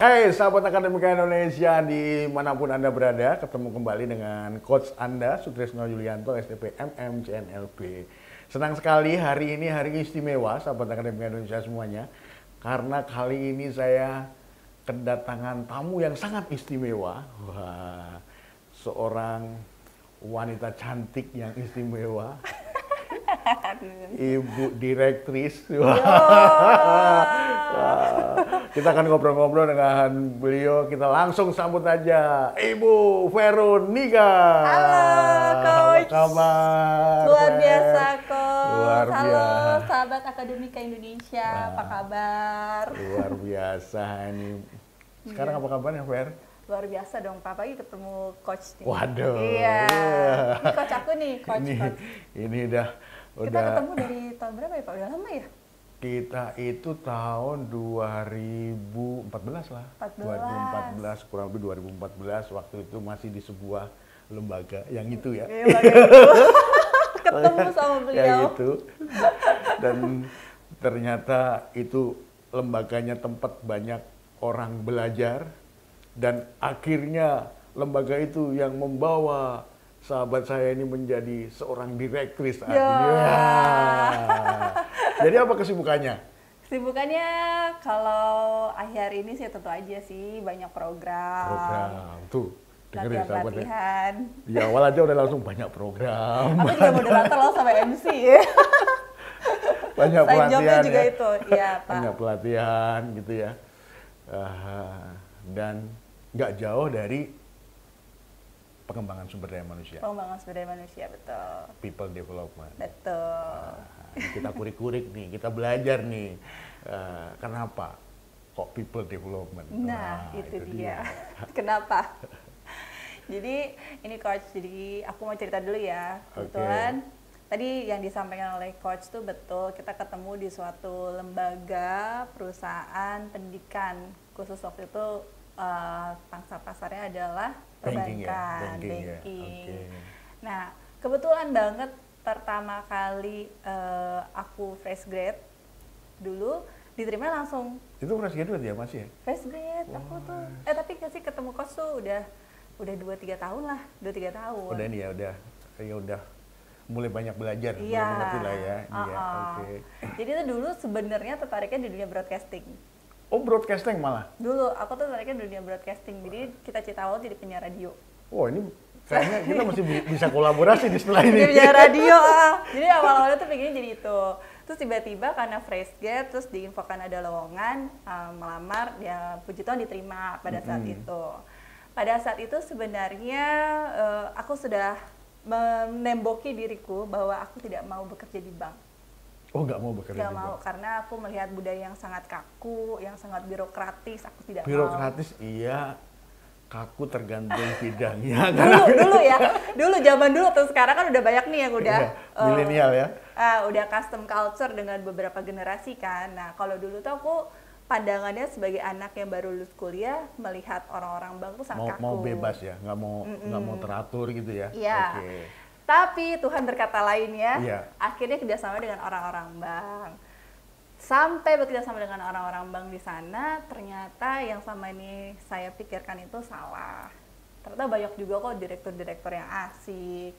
Hai sahabat Akademika Indonesia dimanapun Anda berada, ketemu kembali dengan Coach Anda, Sutrisno Yulianto, STP MMCNLB. Senang sekali hari ini hari istimewa sahabat Akademika Indonesia semuanya, karena kali ini saya kedatangan tamu yang sangat istimewa. Wah, seorang wanita cantik yang istimewa. Ibu direktris. Kita akan ngobrol-ngobrol dengan beliau. Kita langsung sambut aja Ibu Veronica. Halo, Coach. Apa kabar? Luar biasa, Coach. Luar Halo, biasa. sahabat Akademika Indonesia. Apa kabar? Luar biasa ini. Sekarang apa kabarnya, Ver? Luar biasa dong, Pak. Pagi ketemu Coach nih. Waduh. Iya. Ini Coach aku nih, Coach. Ini udah. Kita ketemu dari tahun berapa ya, Pak? Udah lama ya? Kita itu tahun 2014 lah. 2014, kurang lebih 2014. Waktu itu masih di sebuah lembaga yang itu ya. Lembaga itu. Ketemu sama beliau. Yang itu. Dan ternyata itu lembaganya tempat banyak orang belajar. Dan akhirnya lembaga itu yang membawa sahabat saya ini menjadi seorang direktris saat ini. Jadi apa kesibukannya? Kesibukannya kalau akhir ini sih tentu aja sih banyak program. Program, tuh dengerin sahabat ya. Latihan. Di awal aja udah langsung banyak program. Aku juga moderator loh sama MC ya. Banyak pelatihan juga ya. itu, iya Pak. Banyak pelatihan gitu ya. Dan nggak jauh dari pengembangan sumber daya manusia. Pengembangan sumber daya manusia, betul. People development. Betul. Kita kurik-kurik nih, kita belajar nih. Kenapa kok people development? Nah, itu dia. Kenapa? Jadi ini Coach, jadi aku mau cerita dulu ya. Kebetulan tadi yang disampaikan oleh Coach tuh betul, kita ketemu di suatu lembaga perusahaan pendidikan. Khusus waktu itu pangsa pasarnya adalah perbankan, banking. Ya? Okay. Nah, kebetulan banget pertama kali aku fresh grade dulu diterima langsung. Itu fresh graduate ya masih ya? Fresh grade aku tuh. Tapi kasih ketemu Coach tuh udah 2-3 tahun lah, 2-3 tahun. Udah nih ya udah mulai banyak belajar, iya. mulai mengerti lah ya. Iya, okay. Jadi itu dulu sebenarnya tertariknya di dunia broadcasting. Oh, broadcasting malah? Dulu, aku tuh tertariknya di dunia broadcasting. Jadi cita-cita awal jadi penyiar radio. Oh, ini kayaknya kita masih bisa kolaborasi di setelah ini. Jadi penyiar radio. Jadi awal-awalnya tuh pengennya jadi itu. Terus tiba-tiba karena fresh grade, terus diinfokan ada lowongan melamar, ya puji Tuhan diterima pada saat itu. Pada saat itu sebenarnya aku sudah menemboki diriku bahwa aku tidak mau bekerja di bank. Oh, nggak mau bekerja di bank? Nggak mau, karena aku melihat budaya yang sangat kaku, yang sangat birokratis, aku tidak birokratis, mau. Iya, kaku tergantung bidangnya. Dulu zaman dulu, terus sekarang kan udah banyak nih yang udah milenial ya. Udah custom culture dengan beberapa generasi kan. Nah, kalau dulu tuh aku pandangannya sebagai anak yang baru lulus kuliah melihat orang-orang bank tuh sangat kaku. Mau bebas ya, nggak mau teratur gitu ya. Iya. Okay. Tapi Tuhan berkata lainnya, akhirnya kerjasama dengan orang-orang bank. Sampai bekerjasama dengan orang-orang bank di sana, ternyata yang sama ini saya pikirkan itu salah. Ternyata banyak juga kok direktur-direktur yang asik.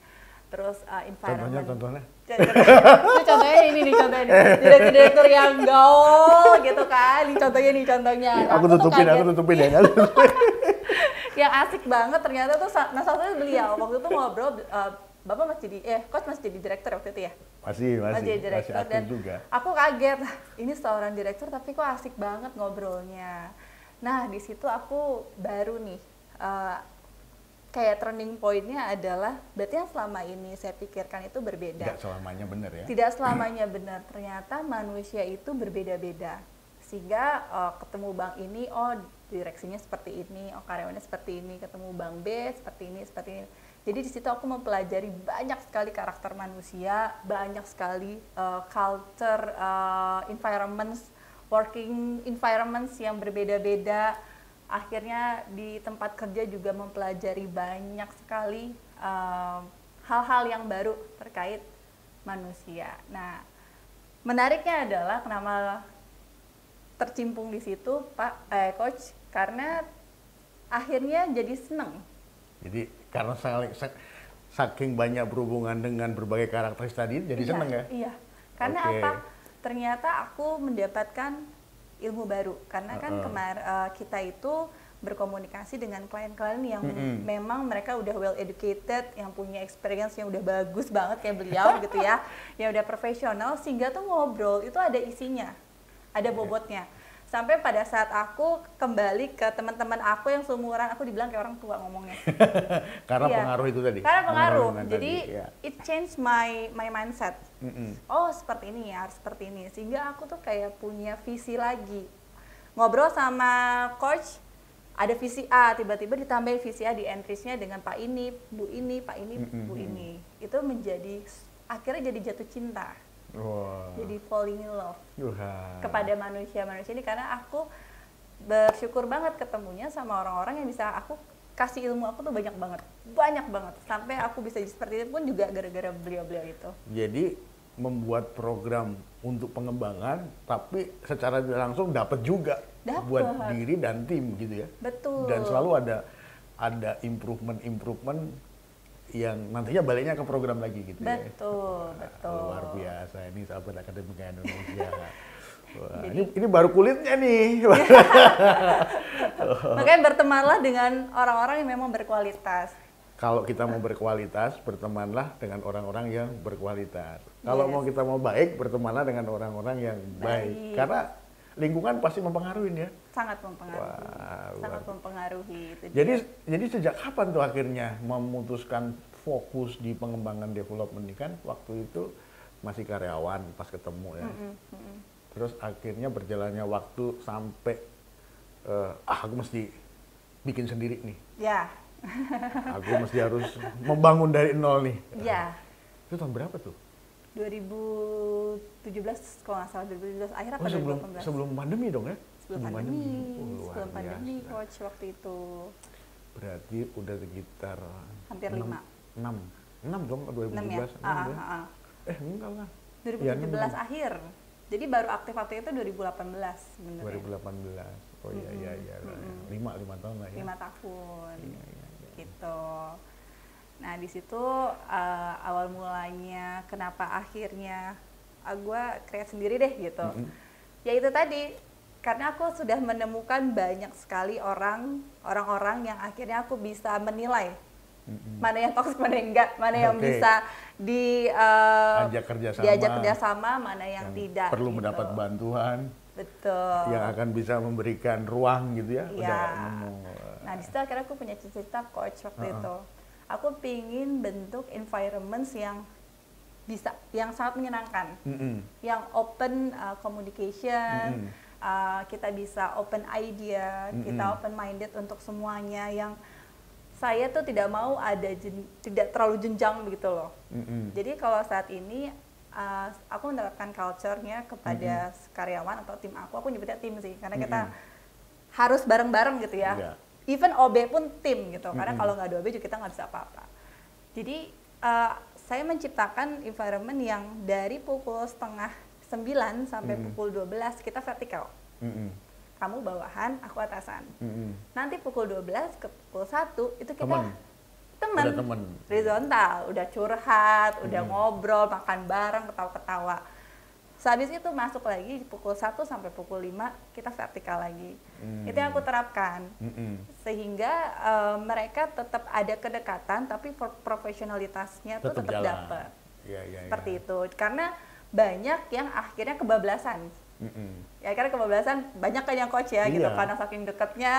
Terus environment. Contohnya? Contohnya ini nih, direktur-direktur yang gaul gitu kan. Ini contohnya. Aku tutupin ya. Yang asik banget ternyata tuh, nah salah satunya beliau waktu itu ngobrol, Bapak Coach masih jadi direktur waktu itu ya? Masih jadi direktur, masih dan juga. Aku kaget, ini seorang direktur tapi kok asik banget ngobrolnya. Nah di situ aku baru nih, kayak turning point-nya adalah berarti yang selama ini saya pikirkan itu berbeda. Tidak selamanya benar ya? Tidak selamanya benar, ternyata manusia itu berbeda-beda. Sehingga ketemu bank ini, oh direksinya seperti ini, oh karyawannya seperti ini, ketemu bank B seperti ini. Jadi di situ aku mempelajari banyak sekali karakter manusia, banyak sekali culture, environments, working environments yang berbeda-beda. Akhirnya di tempat kerja juga mempelajari banyak sekali hal-hal yang baru terkait manusia. Nah, menariknya adalah kenapa tercimpung di situ, Coach, karena akhirnya jadi seneng. Jadi karena saking banyak berhubungan dengan berbagai karakteris tadi, jadi Iya, seneng ya? iya. Karena Oke. apa? Ternyata aku mendapatkan ilmu baru. Karena kan kita itu berkomunikasi dengan klien-klien yang memang mereka udah well educated, yang punya experience yang udah bagus banget kayak beliau gitu ya, yang udah profesional, sehingga tuh ngobrol itu ada isinya, ada bobotnya. Sampai pada saat aku kembali ke teman-teman aku yang seumuran, aku dibilang kayak orang tua ngomongnya. Karena Iya. pengaruh itu tadi. Karena pengaruh. dengan Jadi tadi, ya. it changed my mindset. Oh seperti ini ya, harus seperti ini. Sehingga aku tuh kayak punya visi lagi. Ngobrol sama coach, ada visi A, tiba-tiba ditambahin visi A di entries-nya dengan Pak ini, Bu ini, Pak ini, Bu ini. Itu menjadi, akhirnya jadi jatuh cinta. Wah. Jadi falling in love Tuhan. kepada manusia-manusia ini, karena aku bersyukur banget ketemunya sama orang-orang yang bisa aku kasih ilmu. Aku tuh banyak banget sampai aku bisa jadi seperti itu pun juga gara-gara beliau-beliau itu. Jadi membuat program untuk pengembangan, tapi secara tidak langsung dapat juga Dapet. buat diri dan tim gitu ya. Betul. Dan selalu ada improvement yang nantinya baliknya ke program lagi gitu ya. Betul. Luar biasa ini sahabat Akademika Indonesia. Wah, Jadi- ini baru kulitnya nih. Makanya bertemanlah dengan orang-orang yang memang berkualitas. Kalau kita mau berkualitas, bertemanlah dengan orang-orang yang berkualitas. Kalau Yes. kita mau baik, bertemanlah dengan orang-orang yang baik. Baik. Karena lingkungan pasti mempengaruhi ya. Sangat mempengaruhi. Wah, Sangat luar- mempengaruhi itu. Jadi sejak kapan tuh akhirnya memutuskan fokus di pengembangan development ini? Kan waktu itu masih karyawan pas ketemu ya. Terus akhirnya berjalannya waktu sampai aku mesti bikin sendiri nih. Ya. Aku mesti harus membangun dari nol nih. Ya. Itu tahun berapa tuh? 2017 kalau nggak salah, 2017 akhir apa Oh, 2018? sebelum pandemi dong ya? Sebelum pandemi. Oh, luar Sebelum pandemi biasa. coach waktu itu. Berarti udah sekitar Hampir 5. 6 dong 2017. 6 ya? 6 ya? Enggak lah. 2017 6. akhir. Jadi baru aktif waktu itu 2018 sebenarnya. 2018. Oh iya. 5 tahun lah ya. 5 tahun. Iya. Gitu. Nah, di situ awal mulanya kenapa akhirnya gue create sendiri deh gitu. Ya itu tadi, karena aku sudah menemukan banyak sekali orang-orang yang akhirnya aku bisa menilai mana yang toksik, mana yang enggak, mana yang Oke. bisa Ajak kerjasama. diajak kerjasama, mana yang tidak. Perlu gitu. mendapat bantuan. Betul. Yang akan bisa memberikan ruang gitu ya. Iya. Udah nemu. Nah, di situ akhirnya aku punya cita-cita coach waktu itu. Aku pingin bentuk environments yang bisa, yang sangat menyenangkan, yang open communication, kita bisa open idea, kita open minded untuk semuanya. Yang saya tuh tidak mau ada tidak terlalu jenjang begitu loh. Jadi kalau saat ini aku menerapkan culture-nya kepada karyawan atau tim aku nyebutnya tim sih, karena kita harus bareng-bareng gitu ya. Iya. Even OB pun tim gitu, karena kalau nggak ada OB juga kita nggak bisa apa-apa. Jadi saya menciptakan environment yang dari pukul 8:30 sampai pukul 12 kita vertikal. Kamu bawahan, aku atasan. Nanti pukul 12 ke pukul 1 itu kita Udah temen. horizontal, udah curhat, udah ngobrol, makan bareng, ketawa-ketawa. Sehabis itu masuk lagi pukul 1 sampai pukul 5 kita vertikal lagi. Itu yang aku terapkan. Sehingga mereka tetap ada kedekatan tapi profesionalitasnya tuh tetap jalan. dapat. Iya. Seperti itu. Karena banyak yang akhirnya kebablasan. Ya karena kebablasan banyak kan yang coach ya gitu, Iya. karena saking deketnya.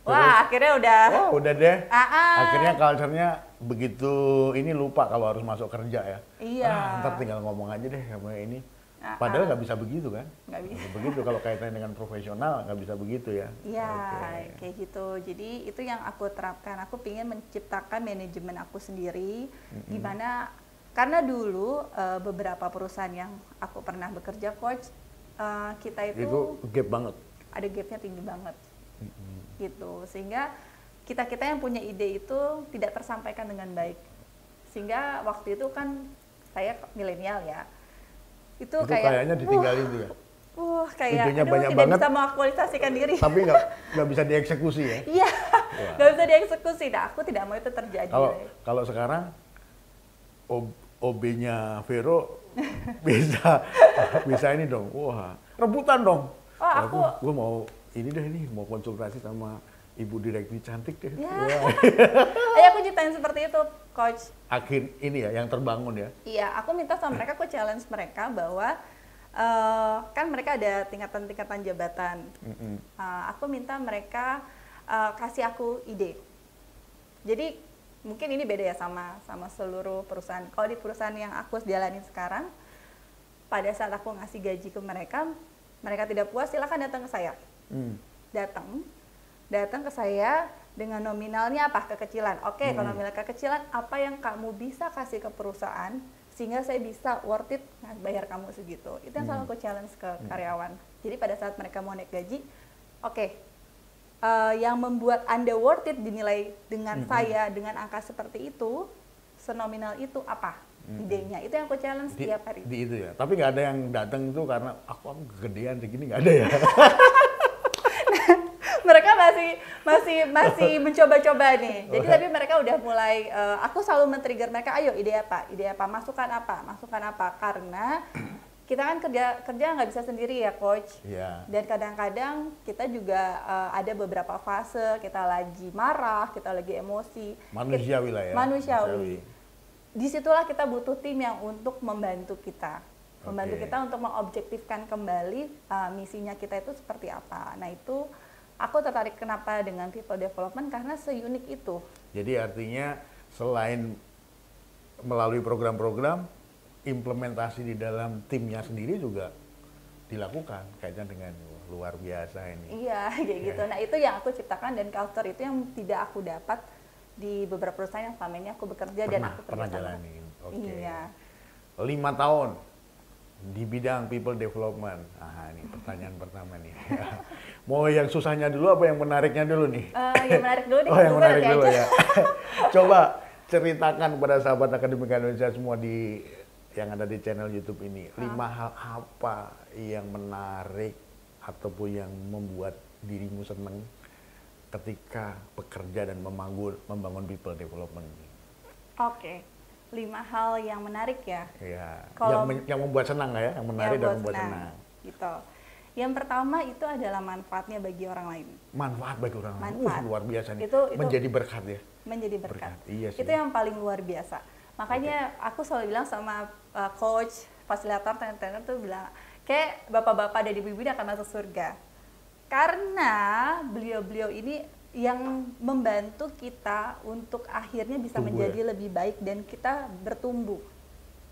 Wah, akhirnya udah Oh, udah deh. Ah. Akhirnya culture-nya begitu ini lupa kalau harus masuk kerja ya. Iya. Ntar tinggal ngomong aja deh sama ini. Padahal nggak bisa begitu kan? Nggak bisa. Begitu kalau kaitannya dengan profesional nggak bisa begitu ya. Iya, Oke. kayak gitu. Jadi itu yang aku terapkan. Aku ingin menciptakan manajemen aku sendiri, gimana? Karena dulu beberapa perusahaan yang aku pernah bekerja coach, kita Itu gap banget. ada gapnya tinggi banget, gitu. Sehingga kita yang punya ide itu tidak tersampaikan dengan baik. Sehingga waktu itu kan saya milenial ya, itu kayak kayaknya ditinggalin tuh ya. Kayak Idenya aduh banyak tidak banget. bisa mengaktualisasikan diri. Tapi nggak bisa dieksekusi ya. Iya, nggak bisa dieksekusi. Nah, aku tidak mau itu terjadi. Kalau sekarang OB-nya Vero bisa ini dong. Wah, rebutan dong. Gue mau mau konsultasi sama Ibu Direktur cantik deh. Ya. Aku ceritain seperti itu, Coach. Akhir ini ya yang terbangun ya. Iya, aku minta sama mereka, aku challenge mereka bahwa kan mereka ada tingkatan-tingkatan jabatan. Aku minta mereka kasih aku ide. Jadi mungkin ini beda ya sama seluruh perusahaan. Kalau di perusahaan yang aku jalanin sekarang, pada saat aku ngasih gaji ke mereka tidak puas, silakan datang ke saya. Datang ke saya dengan nominalnya apa? Kekecilan. Oke, kalau nominal kekecilan, apa yang kamu bisa kasih ke perusahaan sehingga saya bisa worth it bayar kamu segitu. Itu yang selalu aku challenge ke karyawan. Jadi pada saat mereka mau naik gaji, yang membuat Anda worth it dinilai dengan saya dengan angka seperti itu, senominal itu apa? Idenya. Itu yang aku challenge setiap hari. Di itu ya. Tapi nggak ada yang datang itu karena aku kegedean segini, nggak ada ya. Mereka masih mencoba-coba nih. Jadi tapi mereka udah mulai, aku selalu men-trigger mereka, ayo ide apa, masukan apa, karena kita kan kerja nggak bisa sendiri ya, Coach. Yeah. Dan kadang-kadang kita juga ada beberapa fase, kita lagi marah, kita lagi emosi. Manusiawi lah ya. Manusiawi. Disitulah kita butuh tim yang untuk membantu kita. Membantu kita untuk mengobjektifkan kembali misinya kita itu seperti apa. Nah itu aku tertarik kenapa dengan people development karena seunik itu. Jadi artinya selain melalui program-program, implementasi di dalam timnya sendiri juga dilakukan kaitan dengan luar biasa ini. Iya, kayak gitu. Nah itu yang aku ciptakan dan culture itu yang tidak aku dapat di beberapa perusahaan yang selama ini aku bekerja dan aku pernah jalanin. Iya. 5 tahun di bidang people development. Ini pertanyaan pertama nih. Mau yang susahnya dulu apa yang menariknya dulu nih? Yang menarik dulu nih. Yang menarik dulu ya. Coba ceritakan kepada sahabat Akademika Indonesia semua yang ada di channel YouTube ini. 5 hal apa yang menarik ataupun yang membuat dirimu senang ketika bekerja dan membangun people development? Oke. 5 hal yang menarik ya. Iya. Yang membuat senang ya, yang menarik dan membuat senang. Gitu. Yang pertama itu adalah manfaatnya bagi orang lain. Manfaat bagi orang lain. Luar biasa nih. Itu menjadi berkat ya. Menjadi berkat. Iya sih. Itu yang paling luar biasa. Makanya aku selalu bilang sama coach, fasilitator, trainer tuh bilang, kayak bapak-bapak dan ibu-ibu ini akan masuk surga. Karena beliau-beliau ini yang membantu kita untuk akhirnya bisa menjadi lebih baik dan kita bertumbuh.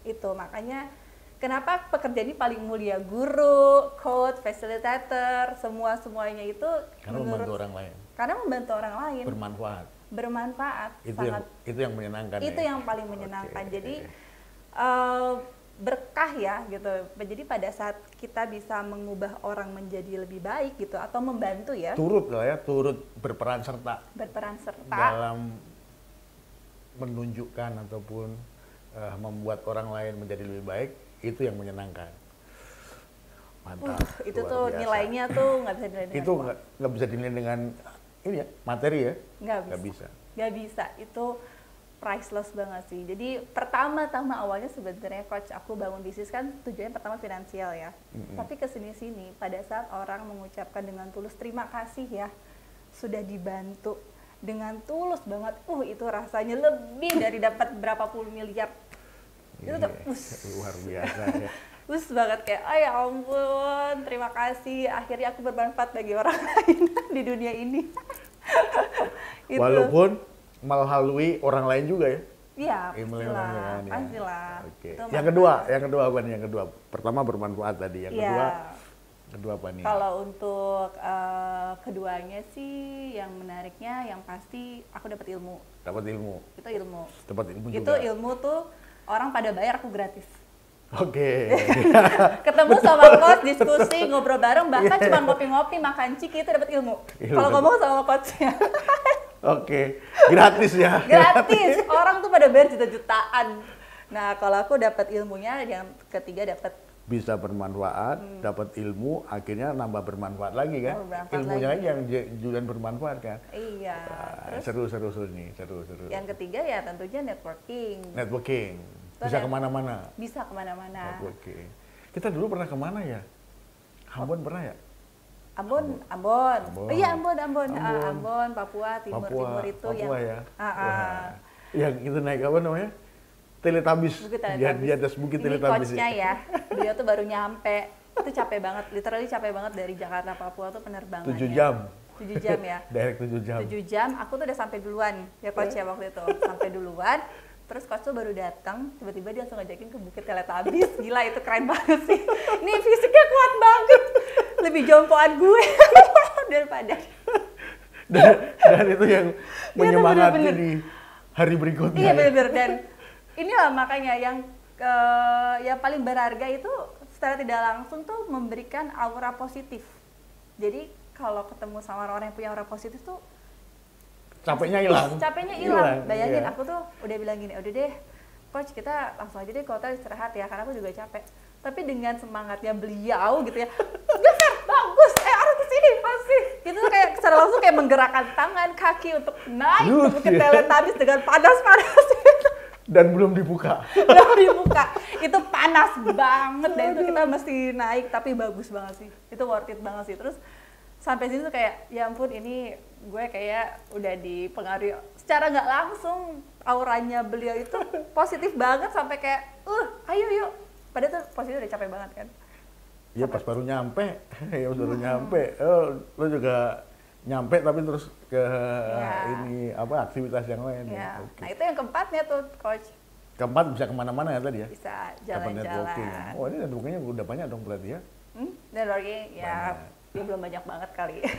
Itu makanya kenapa pekerjaan ini paling mulia, guru, coach, facilitator, semuanya itu karena membantu orang lain. Karena membantu orang lain. Bermanfaat. Itu yang menyenangkan. Itu yang paling menyenangkan. Jadi berkah ya gitu. Jadi pada saat kita bisa mengubah orang menjadi lebih baik gitu atau membantu ya. Turut berperan serta. Dalam menunjukkan ataupun membuat orang lain menjadi lebih baik, itu yang menyenangkan. Mantap. Itu tuh biasa. Nilainya tuh nggak bisa dinilai dengan itu nggak bisa dinilai dengan ini ya, materi ya. Nggak bisa. Itu priceless banget sih. Jadi pertama-tama awalnya sebenarnya coach aku bangun bisnis kan tujuannya pertama finansial ya. Tapi kesini-sini pada saat orang mengucapkan dengan tulus terima kasih ya sudah dibantu dengan tulus banget, itu rasanya lebih dari dapat berapa puluh miliar. Itu tuh luar biasa ya. Banget kayak, ya ampun, terima kasih. Akhirnya aku bermanfaat bagi orang lain di dunia ini. Gitu. Walaupun melalui orang lain juga ya? Iya, pastilah. Oke. Yang kedua apa nih? Yang kedua, pertama bermanfaat tadi. Yang kedua apa nih? Kalau untuk keduanya sih, yang menariknya, yang pasti aku dapat ilmu. Dapat ilmu. Itu ilmu. Dapat ilmu juga. Itu ilmu tuh orang pada bayar, aku gratis. Oke. Ketemu sama coach, diskusi, ngobrol bareng, bahkan cuma ngopi-ngopi, makan ciki, itu dapat ilmu. Kalau ngomong sama coachnya. Oke, gratis ya. Gratis. Orang tuh pada bayar juta-jutaan. Nah, kalau aku dapat ilmunya, yang ketiga dapat bisa bermanfaat, dapat ilmu, akhirnya nambah bermanfaat lagi kan? Bermanfaat Ilmunya lagi. aja yang juga bermanfaat kan? Iya. Wah, Terus seru nih, seru. yang ketiga ya tentunya networking. Networking, Itu bisa net- kemana-mana. Bisa kemana-mana. Networking. Kita dulu pernah kemana ya? Ambon pernah ya? Ambon. Ambon. Oh iya Ambon. Ambon. Ambon, Papua, timur itu Papua yang ya. Ah, ah. Wah. Yang itu naik apa namanya? Teletabis. Bukit Di Teletabis. atas bukit Ini Teletabis. coachnya ya, beliau tuh baru nyampe. Itu capek banget, literally capek banget dari Jakarta Papua tuh penerbangannya. 7 jam. 7 jam ya. Direct 7 jam. 7 jam, aku tuh udah sampai duluan ya coach ya waktu itu. Sampai duluan, terus coach tuh baru datang, tiba-tiba dia langsung ngajakin ke Bukit Teletabis. Gila itu keren banget sih. Ini fisiknya kuat banget. Lebih jompoan gue daripada. Dan itu yang Iya, menyemangati bener-bener. di hari berikutnya. Iya bener-bener, dan inilah makanya yang paling berharga itu secara tidak langsung tuh memberikan aura positif. Jadi kalau ketemu sama orang yang punya aura positif tuh Capeknya hilang. capeknya hilang. Bayangin iya. aku tuh udah bilang gini, udah deh coach kita langsung aja deh ke hotel istirahat ya karena aku juga capek. Tapi dengan semangatnya beliau gitu ya, geser, bagus, harus kesini pasti. Itu tuh kayak secara langsung kayak menggerakkan tangan, kaki untuk naik ke Bukit Iya. Teletabis dengan panas-panas itu. Dan belum dibuka. Belum dibuka, itu panas banget dan itu kita mesti naik tapi bagus banget sih, itu worth it banget sih. Terus sampai sini tuh kayak ya ampun ini gue kayak udah dipengaruhi secara nggak langsung, auranya beliau itu positif banget sampai kayak ayo yuk, padahal tuh posisi udah capek banget kan. Iya pas baru nyampe, ya baru nyampe, lo juga nyampe tapi terus ke ini apa aktivitas yang lain. Ya. Oke. Nah itu yang keempatnya tuh coach, Keempat bisa kemana-mana ya tadi ya? bisa Dapat networking. jalan-jalan. Oh ini networkingnya udah banyak dong berarti ya? Networking ya Banyak. dia belum banyak banget kali. Ya.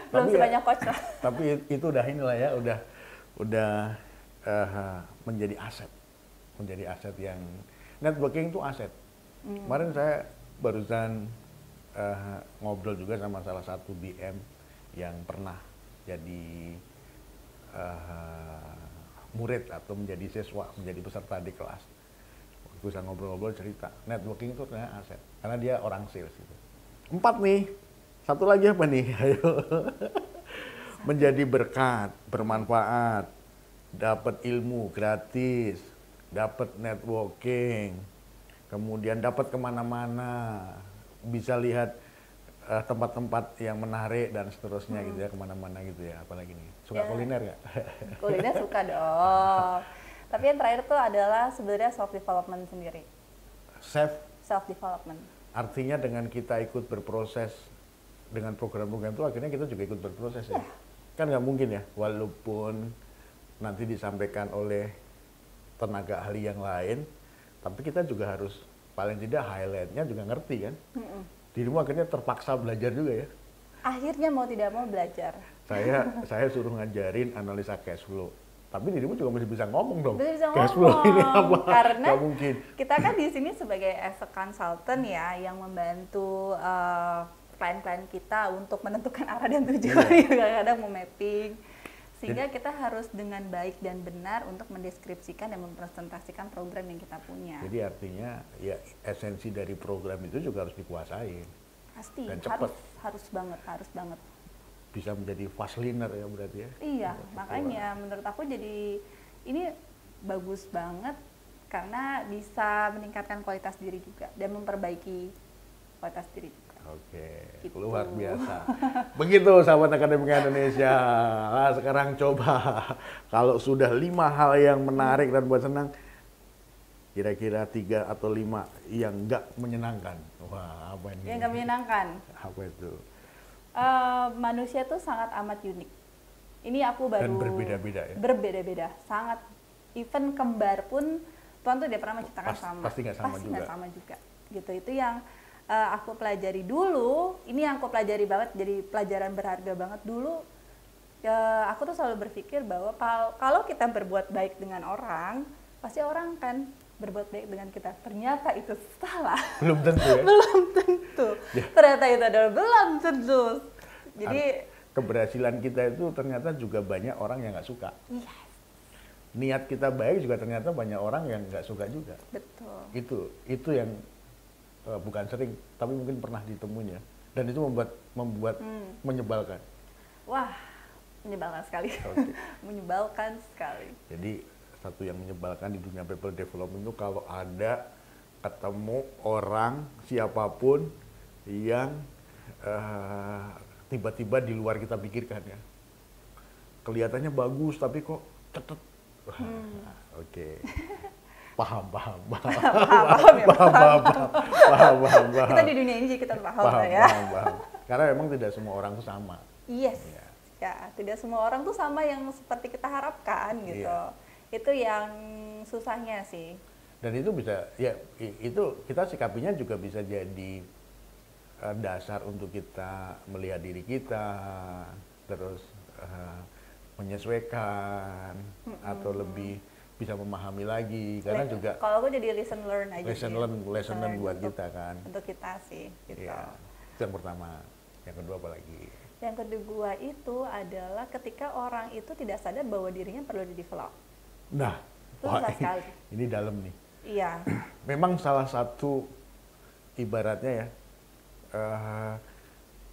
Belum Tapi ya- sebanyak coach lah. Tapi itu udah inilah ya, udah menjadi aset yang networking itu aset. Kemarin saya barusan ngobrol juga sama salah satu BM yang pernah jadi murid atau menjadi siswa, menjadi peserta di kelas. Waktu saya ngobrol-ngobrol cerita, networking itu ternyata aset, karena dia orang sales gitu. 4 nih, satu lagi apa nih? Ayo. Menjadi berkat, bermanfaat, dapat ilmu gratis, dapat networking, kemudian dapat kemana-mana, bisa lihat tempat-tempat yang menarik dan seterusnya gitu ya, kemana-mana gitu ya. Apalagi nih, suka Ya. kuliner nggak? Kuliner suka dong. Tapi yang terakhir tuh adalah sebenarnya self development sendiri. Self development. Artinya dengan kita ikut berproses dengan program-program itu, akhirnya kita juga ikut berproses ya. Kan nggak mungkin ya, walaupun nanti disampaikan oleh tenaga ahli yang lain, tapi kita juga harus paling tidak highlight-nya juga ngerti kan. Dirimu akhirnya terpaksa belajar juga ya. Akhirnya mau tidak mau belajar. Saya suruh ngajarin analisa cash flow. Tapi dirimu juga masih bisa ngomong dong. Masih bisa Cash flow ngomong. ini apa? Karena Nggak mungkin. kita kan di sini sebagai as a consultant ya yang membantu klien-klien kita untuk menentukan arah dan tujuan. Kadang-kadang mau mapping. Sehingga kita harus dengan baik dan benar untuk mendeskripsikan dan mempresentasikan program yang kita punya. Jadi artinya ya esensi dari program itu juga harus dikuasai. Pasti dan cepet. harus banget. Bisa menjadi fast learner ya berarti ya. Iya, makanya menurut aku jadi ini bagus banget karena bisa meningkatkan kualitas diri juga dan memperbaiki kualitas diri juga. Oke, Gitu. luar biasa. Begitu sahabat Akademika Indonesia. Nah, sekarang coba kalau sudah 5 hal yang menarik dan buat senang, kira-kira 3 atau 5 yang enggak menyenangkan. Wah, apa ini? Yang nggak menyenangkan. Apa itu? Manusia tuh sangat amat unik. Ini aku baru Dan berbeda-beda ya? Berbeda-beda, sangat. Even kembar pun Tuhan tuh tidak pernah menciptakan sama. Pasti nggak sama Pasti juga. nggak sama juga. Gitu, itu yang aku pelajari dulu. Ini yang aku pelajari banget, jadi pelajaran berharga banget dulu. Aku tuh selalu berpikir bahwa kalau kita berbuat baik dengan orang, pasti orang kan berbuat baik dengan kita. Ternyata itu salah. Belum tentu ya? Belum tentu. Ya. Ternyata itu adalah belum tentu. Jadi Keberhasilan kita itu ternyata juga banyak orang yang nggak suka. yes, Niat kita baik juga ternyata banyak orang yang nggak suka juga. betul. Itu yang bukan sering, tapi mungkin pernah ditemuin ya. Dan itu membuat menyebalkan. Wah, menyebalkan sekali. Okay. Menyebalkan sekali. Jadi satu yang menyebalkan di dunia people development itu kalau ada ketemu orang siapapun yang tiba-tiba di luar kita pikirkan ya. Kelihatannya bagus tapi kok cetet. Oke. Paham. Kita di dunia ini kita paham ya. Paham. Karena memang tidak semua orang itu sama. Yes. Ya, tidak semua orang tuh sama yang seperti kita harapkan gitu. Iya. Itu yang susahnya sih. Dan itu bisa ya itu kita sikapinya juga bisa jadi dasar untuk kita melihat diri kita, terus menyesuaikan atau lebih bisa memahami lagi karena juga kalau aku jadi lesson learn aja lesson learn buat kita kan untuk kita sih gitu. Ya, itu yang pertama. Yang kedua apa lagi? Yang kedua itu adalah ketika orang itu tidak sadar bahwa dirinya perlu di develop. Nah, susah sekali. Ini dalam nih. Iya. Memang salah satu ibaratnya ya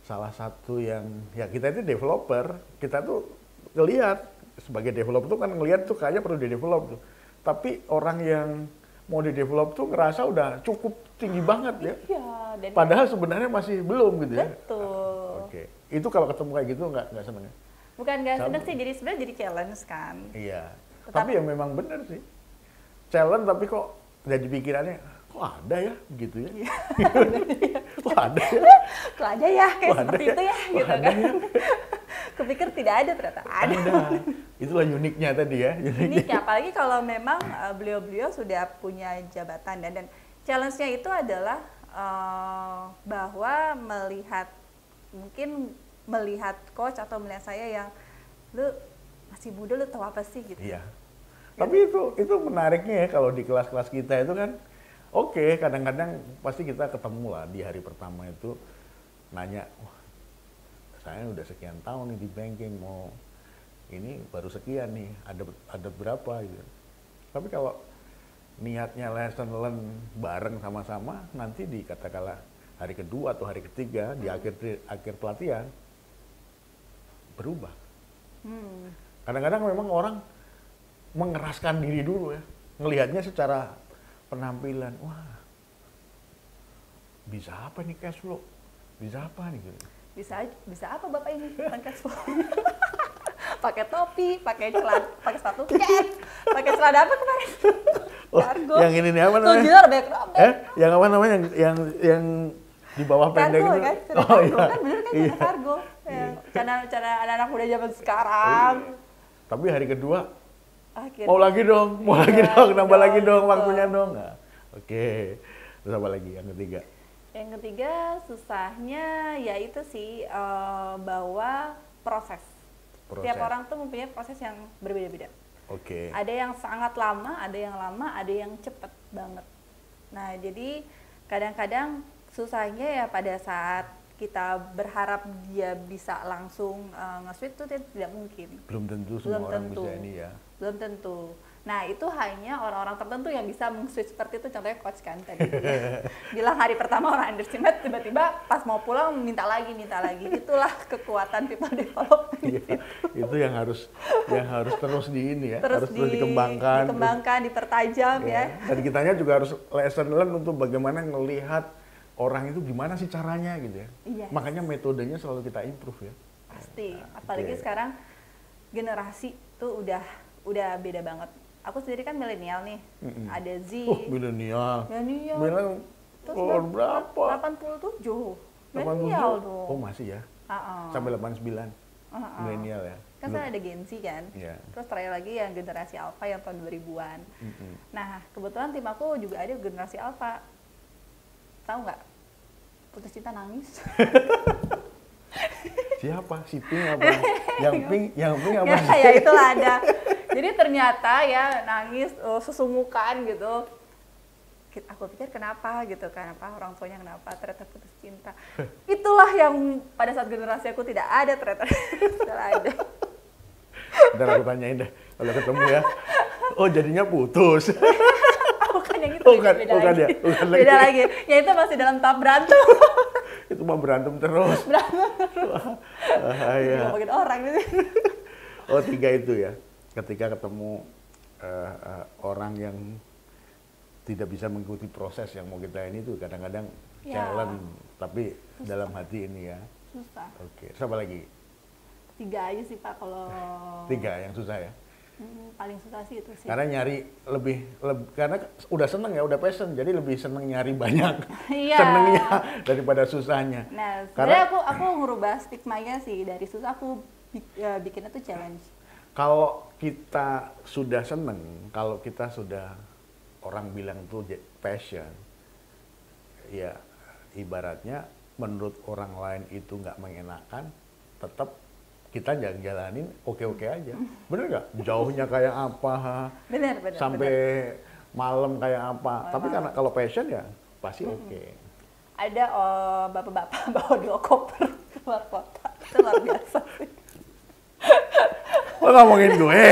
salah satu yang ya kita itu developer, kita tuh ngelihat sebagai developer tuh kan ngelihat tuh kayaknya perlu di-develop tuh. Tapi orang yang mau di-develop tuh ngerasa udah cukup tinggi banget ya. Iya, dan padahal sebenarnya masih belum gitu ya. Betul. Oke. Itu kalau ketemu kayak gitu nggak seneng ya? Bukan nggak seneng sih, jadi sebenarnya jadi challenge kan. Iya. Tapi ya memang benar sih. Challenge tapi kok jadi pikirannya kok ada ya gitu ya. Kok ada ya? Kok ada ya kayak seperti ya? itu ya gitu kan. Ya? Kupikir tidak ada, ternyata ada. Itulah uniknya tadi ya. Uniknya, apalagi kalau memang beliau-beliau sudah punya jabatan dan challenge-nya itu adalah bahwa melihat coach atau melihat saya yang lu masih muda, lu tahu apa sih gitu. Iya. Tapi itu menariknya ya kalau di kelas-kelas kita itu kan oke, kadang-kadang pasti kita ketemu lah di hari pertama itu nanya, wah saya udah sekian tahun nih di banking, mau ini baru sekian nih, ada berapa gitu. Tapi kalau niatnya lesson learn bareng sama-sama, nanti di katakanlah hari kedua atau hari ketiga di akhir pelatihan berubah. Kadang-kadang memang orang mengeraskan diri dulu ya, ngelihatnya secara penampilan, wah bisa apa nih cash flow, bisa apa nih gitu. Bisa apa bapak ini cash flow? Pakai topi, pakai sepatu cat, pakai celana apa kemarin? Kargo. Yang ini nih apa namanya? Tujuh banyak robek. Yang apa namanya? Yang di bawah pendek itu. Kan? Oh iya. Kan bener kan iya. Kargo. Cara anak-anak muda zaman sekarang. Tapi hari kedua akhirnya, mau lagi dong, nambah lagi dong waktunya dong. Nah, oke. Terus apa lagi yang ketiga? Yang ketiga susahnya yaitu sih bahwa proses. Setiap orang tuh mempunyai proses yang berbeda-beda. Oke. Ada yang sangat lama, ada yang cepet banget. Nah, jadi kadang-kadang susahnya ya pada saat kita berharap dia bisa langsung nge-switch itu tidak mungkin. Belum tentu semua orang bisa ini ya. Belum tentu. Nah, itu hanya orang-orang tertentu yang bisa meng-switch seperti itu, contohnya coach kan tadi. Bilang hari pertama orang underestimate, tiba-tiba pas mau pulang minta lagi. Itulah kekuatan people development. Iya, itu yang harus terus di ini ya, harus terus dikembangkan, dipertajam ya. Dan kitanya juga harus lesson learn untuk bagaimana ngelihat orang itu gimana sih caranya gitu ya. Yes. Makanya metodenya selalu kita improve ya. Pasti, apalagi sekarang generasi tuh udah beda banget. Aku sendiri kan milenial nih, ada Z. Milenial. Terus berapa? 87. Milenial dong. Oh masih ya? Sampai 89. Milenial ya? Kan saya ada Gen Z kan? Yeah. Terus terakhir lagi yang generasi Alpha yang tahun 2000-an. Nah, kebetulan tim aku juga ada generasi Alpha. Tahu nggak? Putus cinta nangis. Siapa? Si Pink apa? Yang Pink apa? Ya itulah ada. Jadi ternyata ya nangis sesumukan gitu. Aku pikir kenapa gitu kan, orang tuanya kenapa, ternyata putus cinta. Itulah yang pada saat generasi aku tidak ada, ternyata sudah ada. Ntar aku tanyain deh kalau ketemu ya. Oh jadinya putus. Aku kan yang itu Bukan, beda bukan lagi. ya, bukan lagi. Beda lagi. Ya itu masih dalam tahap berantem. Itu mah berantem terus. Jadi Ya. ngomongin orang gitu. Oh, 3 itu ya. Ketika ketemu orang yang tidak bisa mengikuti proses yang mau kita ini tuh kadang-kadang Ya. challenge, tapi dalam hati ini ya. Susah. Oke, siapa lagi? 3 aja sih Pak kalau 3 yang susah ya. paling susah sih itu sih. Karena nyari karena udah seneng ya, udah passion, jadi lebih seneng nyari banyak Iya. senengnya daripada susahnya. Nah, Karena sebenarnya aku ngerubah stigmanya sih dari susah aku bikinnya tuh challenge. kalau kita sudah seneng, kalau kita sudah orang bilang tuh passion, ya ibaratnya menurut orang lain itu nggak mengenakan, tetap kita jalanin oke-oke aja. Bener nggak? Jauhnya kayak apa, Benar. sampai malam kayak apa. Malam. Tapi karena kalau passion ya pasti oke. Ada bapak-bapak bawa 2 koper keluar kota. Itu luar biasa sih. Lo ngomongin gue.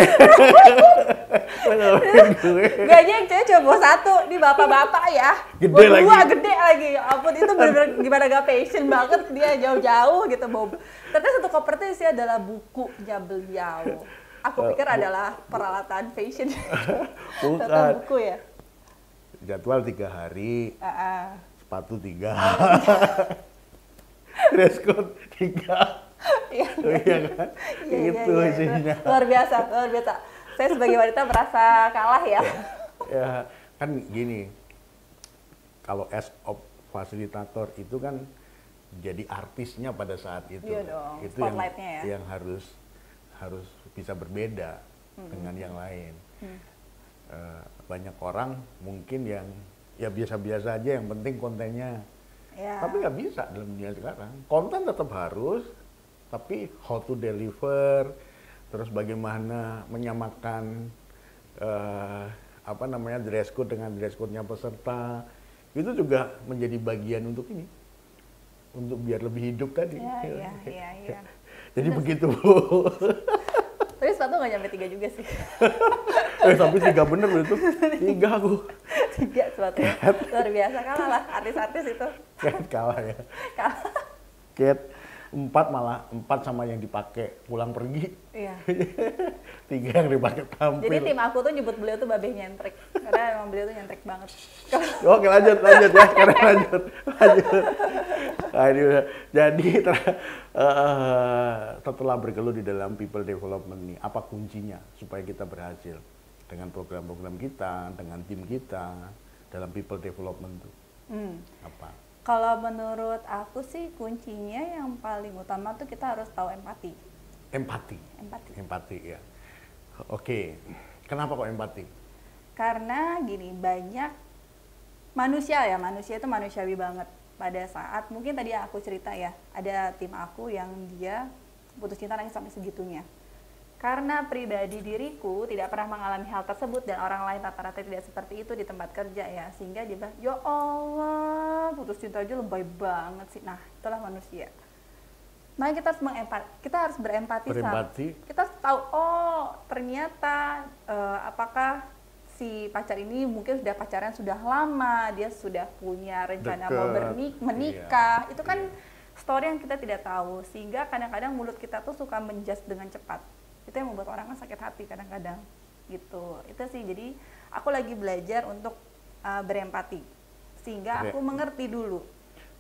Lo ngomongin gue. Gue aja yang cewek cuma bawa 1, ini bapak-bapak ya. Gede Bawa lagi. 2 gede lagi. Ya ampun, itu bener-bener gimana gak passion banget dia jauh-jauh gitu bawa. Ternyata 1 koper itu isi adalah bukunya beliau. Aku pikir adalah peralatan fashion. Bukan. Ternyata buku ya. Jadwal 3 hari, Ah. sepatu 3. Dress code 3. Iya. Iya kan? Itu isinya. Luar biasa. Saya sebagai wanita merasa kalah ya. Ya, kan gini. Kalau as of fasilitator itu kan jadi artisnya pada saat itu. Iya dong, Itu spotlightnya ya. yang harus bisa berbeda dengan yang lain. Banyak orang mungkin yang ya biasa-biasa aja, yang penting kontennya. Ya. Tapi nggak bisa dalam dunia sekarang. Konten tetap harus, tapi how to deliver, terus bagaimana menyamakan dress code dengan dress code-nya peserta, itu juga menjadi bagian untuk ini, untuk biar lebih hidup tadi. Iya. Jadi begitu, Bu. Tapi sepatu nggak nyampe 3 juga sih. Tapi 3 bener loh itu. 3 aku. 3 sepatu. Luar biasa, kalah lah artis-artis itu. Kalah ya. Kalah. Cat 4 malah 4 sama yang dipakai pulang pergi. Iya. 3 yang dipakai tampil. Jadi tim aku tuh nyebut beliau tuh babe nyentrik. Karena emang beliau tuh nyentrik banget. Oke, lanjut ya. Sekarang lanjut. Nah, ini udah. Jadi setelah bergelut di dalam people development nih, apa kuncinya supaya kita berhasil dengan program-program kita, dengan tim kita dalam people development itu? Apa? Kalau menurut aku sih kuncinya yang paling utama tuh kita harus tahu empati. Empati ya. Oke. Kenapa kok empati? Karena gini, banyak manusia itu manusiawi banget. Pada saat mungkin tadi yang aku cerita ya, ada tim aku yang dia putus cinta nangis sampai segitunya. Karena pribadi diriku tidak pernah mengalami hal tersebut dan orang lain rata-rata tidak seperti itu di tempat kerja ya, sehingga dia bilang, ya Allah, putus cinta aja lebay banget sih. Nah, itulah manusia. Makanya kita harus berempati. Kita harus tahu, oh ternyata apakah si pacar ini mungkin sudah pacaran sudah lama, dia sudah punya rencana mau menikah. Itu kan story yang kita tidak tahu, sehingga kadang-kadang mulut kita tuh suka menjudge dengan cepat. Itu yang membuat orang kan sakit hati kadang-kadang gitu. Itu sih, jadi aku lagi belajar untuk berempati sehingga aku mengerti dulu.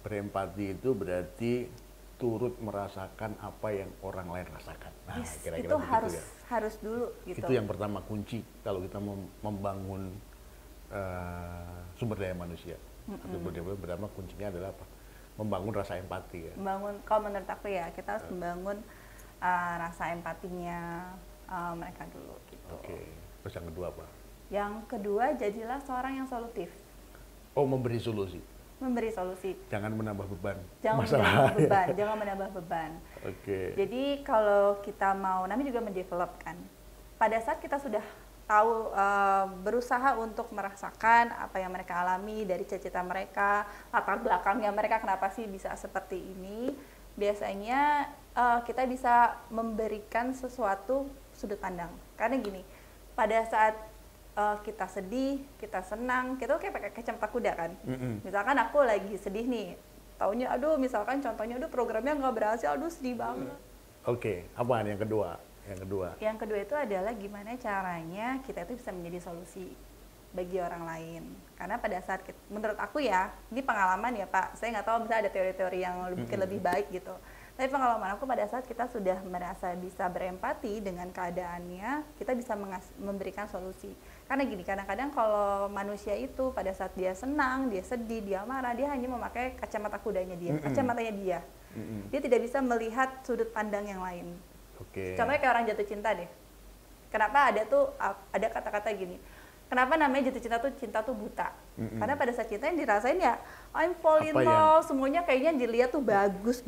Berempati itu berarti turut merasakan apa yang orang lain rasakan. Nah, Yes, kira-kira itu begitu harus dulu gitu. Itu yang pertama kunci kalau kita membangun sumber daya manusia. Sumber daya pertama kuncinya adalah apa? Membangun rasa empati ya. Kalau menurut aku ya, kita harus membangun rasa empatinya mereka dulu gitu. Oke. Terus yang kedua apa? Yang kedua, jadilah seorang yang solutif. Oh, memberi solusi. Jangan menambah beban. Jangan menambah beban. Oke. Jadi kalau kita mau, namanya juga mendevelop kan. Pada saat kita sudah tahu, berusaha untuk merasakan apa yang mereka alami dari cita-cita mereka, latar belakangnya mereka kenapa sih bisa seperti ini, biasanya kita bisa memberikan sesuatu sudut pandang. Karena gini, pada saat kita sedih, kita senang, kita tuh kayak pakai kacamata kuda kan. Misalkan aku lagi sedih nih, taunya aduh misalkan contohnya aduh programnya nggak berhasil, aduh sedih banget. Oke, apaan yang kedua? Yang kedua itu adalah gimana caranya kita itu bisa menjadi solusi bagi orang lain. Karena pada saat menurut aku ya, ini pengalaman ya Pak, saya nggak tahu misalnya ada teori-teori yang mungkin lebih baik gitu. Tapi pengalaman aku pada saat kita sudah merasa bisa berempati dengan keadaannya, kita bisa memberikan solusi. Karena gini, kadang-kadang kalau manusia itu pada saat dia senang, dia sedih, dia marah, dia hanya memakai kacamata kudanya dia, kacamatanya dia. Dia tidak bisa melihat sudut pandang yang lain. Contohnya kayak orang jatuh cinta deh. Kenapa ada kata-kata gini? Kenapa namanya jatuh cinta tuh buta? Karena pada saat cinta yang dirasain ya I'm fall in love, semuanya kayaknya dilihat tuh bagus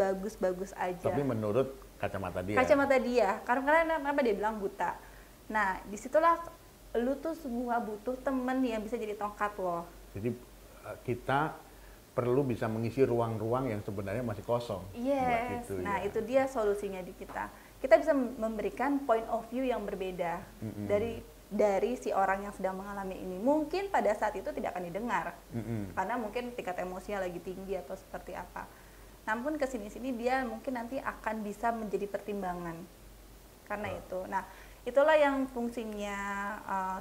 aja. Tapi menurut kacamata dia. Karena kenapa dia bilang buta? Nah, disitulah lu tuh semua butuh temen yang bisa jadi tongkat lo. Jadi kita perlu bisa mengisi ruang-ruang yang sebenarnya masih kosong. Yes, nah itu dia solusinya di kita. Kita bisa memberikan point of view yang berbeda dari si orang yang sedang mengalami ini. Mungkin pada saat itu tidak akan didengar, karena mungkin tingkat emosinya lagi tinggi atau seperti apa. Namun kesini-sini dia mungkin nanti akan bisa menjadi pertimbangan karena itu. Nah, itulah yang fungsinya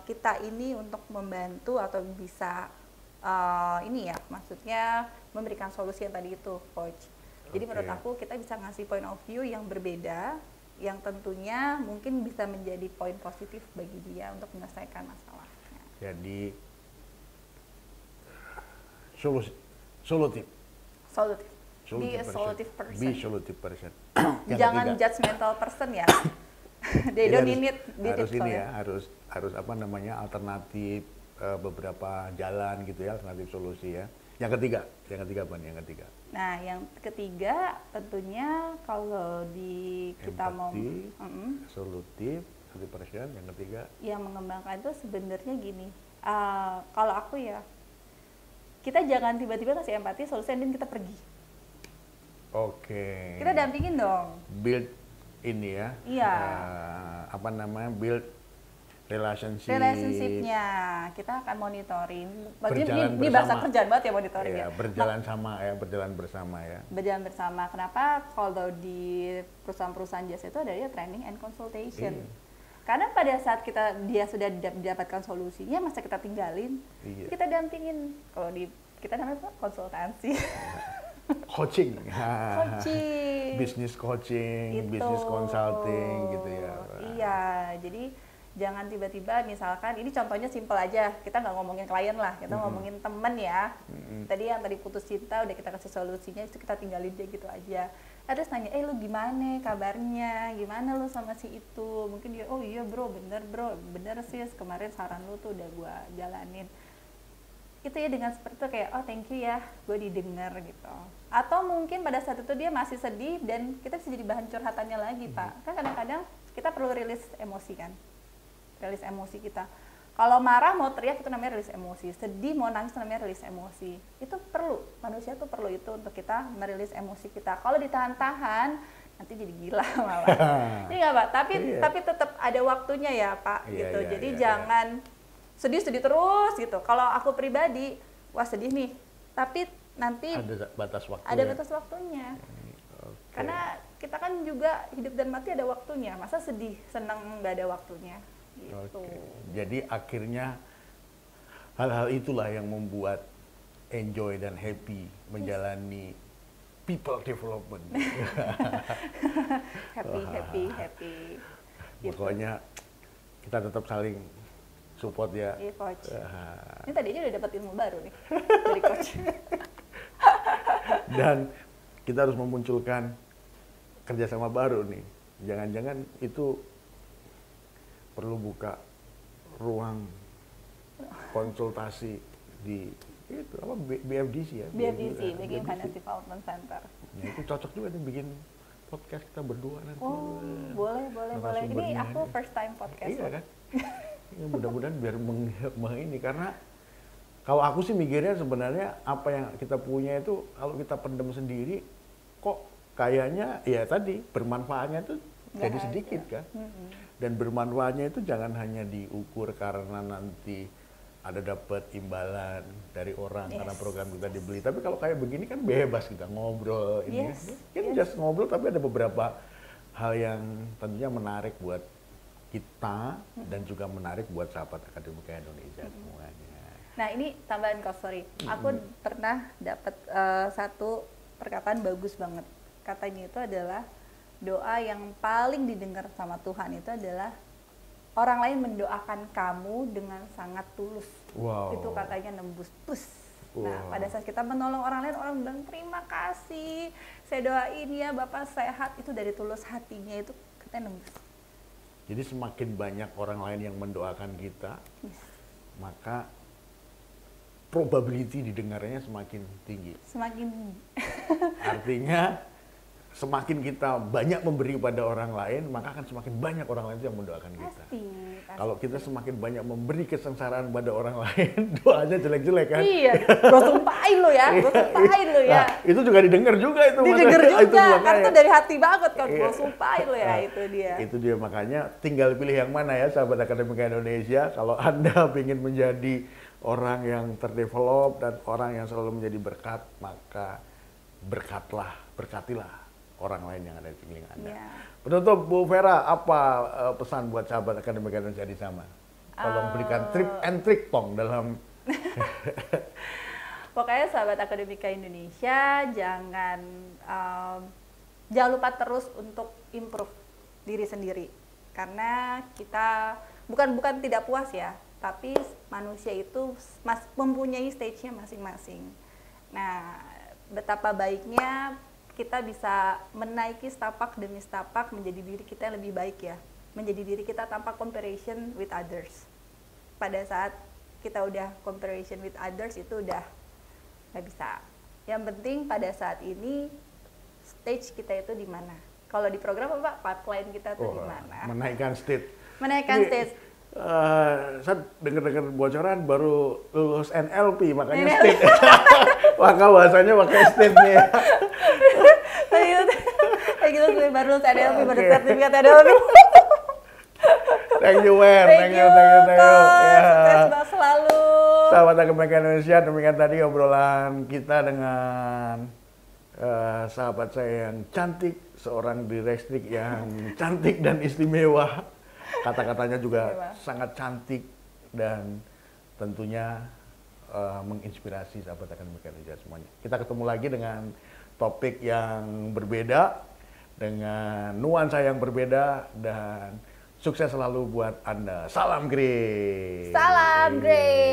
kita ini untuk membantu atau bisa maksudnya memberikan solusi yang tadi itu, Coach. Jadi menurut aku kita bisa ngasih point of view yang berbeda, yang tentunya mungkin bisa menjadi poin positif bagi dia untuk menyelesaikan masalahnya. Jadi solutif. Be a solutive person. Be solutive person. Jangan judgmental person ya. They don't need it. Harus ini ya, harus apa namanya alternatif, beberapa jalan gitu ya, alternatif solusi ya. Yang ketiga apa nih? Yang ketiga. Nah, yang ketiga tentunya kalau kita mau solutif, person. Yang ketiga yang mengembangkan itu sebenarnya gini. Kalau aku ya, kita jangan tiba-tiba kasih empati, solusi dan kita pergi. Oke. Kita dampingin dong. Build ini ya. Iya. Build relationship-nya kita akan monitoring. Ini bahasa kerjaan banget ya monitoring ya. Berjalan bersama ya. Berjalan bersama. Kenapa kalau di perusahaan-perusahaan jasa itu ada training and consultation. Karena pada saat dia sudah didapatkan solusinya, masa kita tinggalin, kita dampingin. Kalau kita namanya konsultansi. Coaching. Business coaching, business consulting gitu ya. Iya, jadi jangan tiba-tiba misalkan, ini contohnya simpel aja, kita nggak ngomongin klien lah, kita ngomongin temen ya. Tadi putus cinta, udah kita kasih solusinya, itu kita tinggalin dia gitu aja. Terus nanya, lu gimana kabarnya, gimana lu sama si itu? Mungkin dia, oh iya bro, bener sis, kemarin saran lu tuh udah gua jalanin. Itu ya dengan seperti itu kayak, oh thank you ya, gue didengar gitu. Atau mungkin pada saat itu dia masih sedih dan kita bisa jadi bahan curhatannya lagi Pak. Kan kadang-kadang kita perlu rilis emosi kan. Rilis emosi kita. Kalau marah mau teriak itu namanya rilis emosi, sedih mau nangis itu namanya rilis emosi. Itu perlu, manusia tuh perlu itu untuk kita merilis emosi kita. Kalau ditahan-tahan nanti jadi gila malah. Ini nggak Pak, tapi tetap ada waktunya ya Pak gitu. Jadi jangan sedih terus gitu. Kalau aku pribadi, wah sedih nih, tapi nanti ada batas waktu. Batas waktunya. Karena kita kan juga hidup dan mati ada waktunya. Masa sedih, senang nggak ada waktunya. Gitu. Jadi akhirnya hal-hal itulah yang membuat enjoy dan happy menjalani people development. happy. Gitu. Pokoknya kita tetap saling support ya. Iya Coach. Ini tadinya udah dapat ilmu baru nih dari Coach. Dan kita harus memunculkan kerjasama baru nih. Jangan-jangan itu perlu buka ruang konsultasi di itu apa BFDC ya? BFDC, Banking Finance Development Center. Ya, itu cocok juga nih bikin podcast kita berdua nanti. Oh, boleh. Ini aku first time podcast. Iya kan? Ya, mudah-mudahan biar ini karena kalau aku sih mikirnya sebenarnya apa yang kita punya itu kalau kita pendem sendiri kok kayaknya ya tadi bermanfaatnya tuh jadi sedikit kan. Dan bermanfaatnya itu jangan hanya diukur karena nanti ada dapat imbalan dari orang karena program kita dibeli. Tapi kalau kayak begini kan bebas kita ngobrol. Ini just ngobrol, tapi ada beberapa hal yang tentunya menarik buat kita dan juga menarik buat sahabat Akademika Indonesia semuanya. Nah ini tambahan Coach, sorry. Aku pernah dapat satu perkataan bagus banget. Katanya itu adalah doa yang paling didengar sama Tuhan itu adalah orang lain mendoakan kamu dengan sangat tulus. Wow. Itu katanya nembus. Nah, pada saat kita menolong orang lain, orang bilang terima kasih, saya doain ya Bapak sehat, itu dari tulus hatinya, itu katanya nembus. Jadi semakin banyak orang lain yang mendoakan kita, maka probability didengarnya semakin tinggi. Semakin Artinya semakin kita banyak memberi pada orang lain, maka akan semakin banyak orang lain yang mendoakan kita. pasti. Kalau kita semakin banyak memberi kesengsaraan pada orang lain, doanya jelek-jelek kan? Iya, gue sumpahin lo ya, Nah, itu juga didengar juga itu. Didengar juga, itu karena itu dari hati banget kan, gue sumpahin lo ya, itu dia. Itu dia, makanya tinggal pilih yang mana ya sahabat Akademika Indonesia. Kalau Anda ingin menjadi orang yang terdevelop dan orang yang selalu menjadi berkat, maka berkatilah orang lain yang ada di sekeliling Anda. Penutup Bu Vera, apa pesan buat sahabat Akademika Indonesia di sana? Tolong berikan tip and trick Pong dalam pokoknya sahabat Akademika Indonesia jangan lupa terus untuk improve diri sendiri, karena kita bukan tidak puas ya, tapi manusia itu mempunyai stage-nya masing-masing. Nah, betapa baiknya kita bisa menaiki setapak demi setapak menjadi diri kita yang lebih baik ya, menjadi diri kita tanpa comparison with others. Pada saat kita udah comparison with others itu udah nggak bisa. Yang penting pada saat ini stage kita itu di mana? Kalau di program apa pipeline kita tuh di mana? Menaikkan stage. Stage. Saya dengar bocoran baru lulus NLP, makanya state. Maka bahasanya pakai state nih. Kayak gitu sih, baru lulus NLP, baru sertifikat NLP. Thank you, Wen. Thank you. Sukses banget selalu. Sahabat Akademika Indonesia, demikian tadi obrolan kita dengan sahabat saya yang cantik, seorang direkstrik yang cantik dan istimewa. Kata-katanya juga sangat cantik dan tentunya menginspirasi sahabat Akademika Indonesia semuanya. Kita ketemu lagi dengan topik yang berbeda, dengan nuansa yang berbeda, dan sukses selalu buat Anda. Salam Grace. Salam Grace.